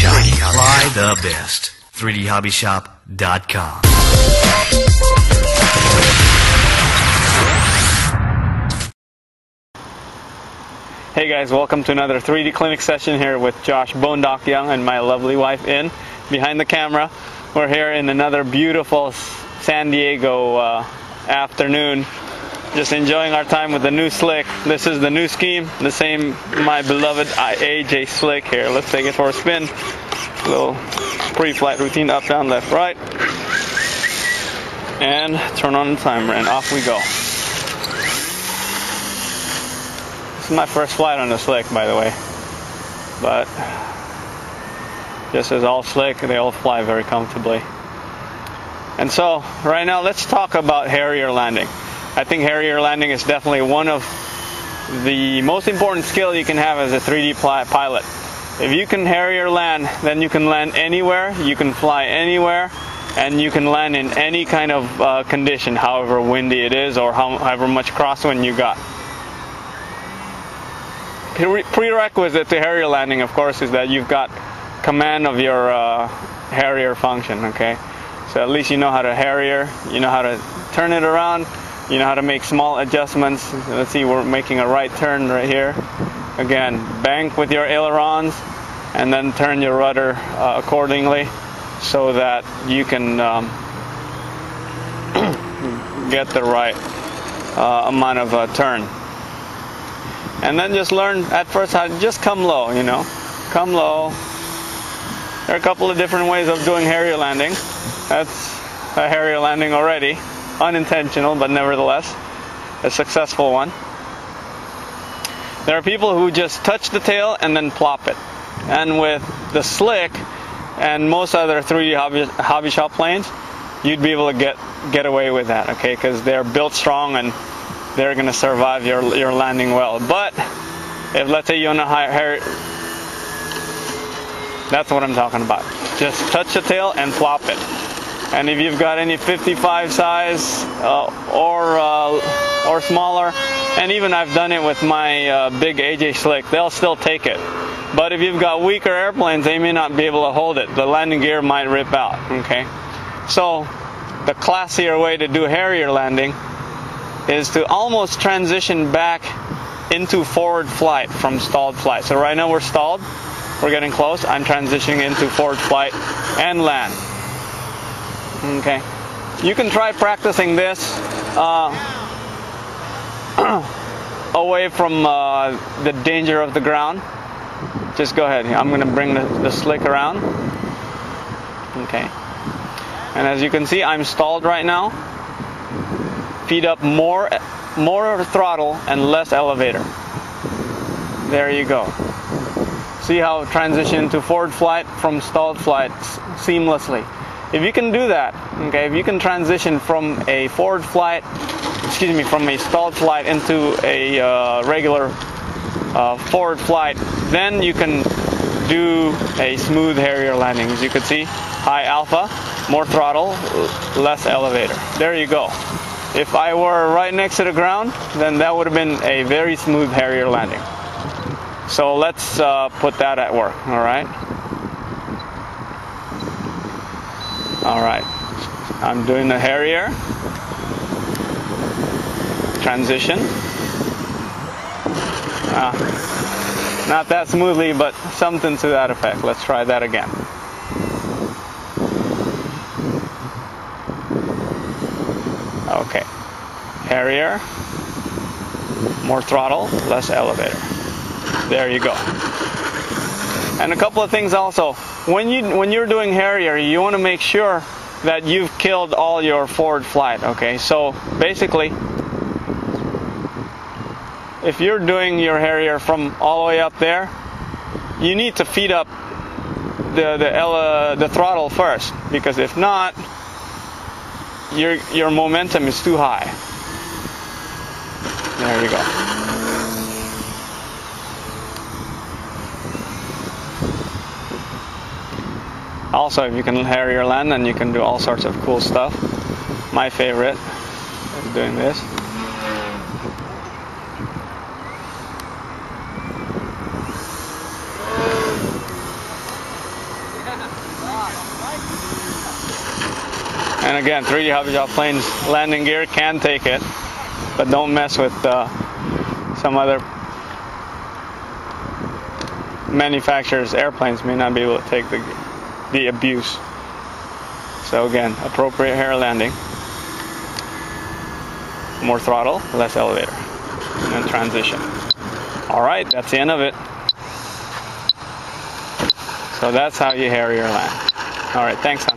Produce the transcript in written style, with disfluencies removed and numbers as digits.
Shop. Fly the best. 3dhobbyshop.com. Hey guys, welcome to another 3D clinic session here with Josh Bone Doc Young and my lovely wife In behind the camera. We're here in another beautiful San Diego afternoon, just enjoying our time with the new slick. This is the new scheme, the same my beloved AJ slick here. Let's take it for a spin. A little pre-flight routine, up, down, left, right, and turn on the timer and off we go. This is my first flight on the slick, by the way, but just as all slick, they all fly very comfortably. And so right now let's talk about Harrier landing. I think Harrier landing is definitely one of the most important skills you can have as a 3D pilot. If you can Harrier land, then you can land anywhere, you can fly anywhere, and you can land in any kind of condition, however windy it is or however much crosswind you got. Prerequisite to Harrier landing, of course, is that you've got command of your Harrier function, okay? So at least you know how to Harrier, you know how to turn it around, you know how to make small adjustments. Let's see, we're making a right turn right here. Again, bank with your ailerons and then turn your rudder accordingly so that you can get the right amount of turn. And then just learn at first how to just come low, you know. Come low. There are a couple of different ways of doing Harrier landing. That's a Harrier landing already. Unintentional, but nevertheless a successful one. There are people who just touch the tail and then plop it. And with the slick and most other 3D hobby shop planes, you'd be able to get away with that, okay? Because they're built strong and they're going to survive your landing well. But if, let's say, you're on a higher, that's what I'm talking about. Just touch the tail and plop it. And if you've got any 55 size or smaller, and even I've done it with my big AJ slick, they'll still take it. But if you've got weaker airplanes, they may not be able to hold it. The landing gear might rip out, okay? So the classier way to do Harrier landing is to almost transition back into forward flight from stalled flight. So right now we're stalled, we're getting close. I'm transitioning into forward flight and land. Okay, you can try practicing this away from the danger of the ground. Just go ahead. I'm going to bring the slick around. Okay, and as you can see, I'm stalled right now. Feed up more throttle and less elevator. There you go. See how transition to forward flight from stalled flight seamlessly. If you can do that, okay, if you can transition from a forward flight, from a stalled flight into a regular forward flight, then you can do a smooth Harrier landing. As you can see, high alpha, more throttle, less elevator. There you go. If I were right next to the ground, then that would have been a very smooth Harrier landing. So let's put that at work, all right? All right, I'm doing the Harrier transition. Not that smoothly, but something to that effect. Let's try that again. Okay, Harrier, more throttle, less elevator. There you go. And a couple of things also. When you're doing Harrier, you want to make sure that you've killed all your forward flight, okay? So basically, if you're doing your Harrier from all the way up there, you need to feed up the throttle first, because if not, your momentum is too high. There you go. Also, if you can Harrier land, then you can do all sorts of cool stuff. My favorite is doing this. And again, 3D Hobby Shop planes landing gear can take it, but don't mess with some other manufacturers' airplanes may not be able to take the abuse. So again, appropriate hair landing. More throttle, less elevator, and then transition. All right, that's the end of it. So that's how you Harrier land. All right, thanks, Tom.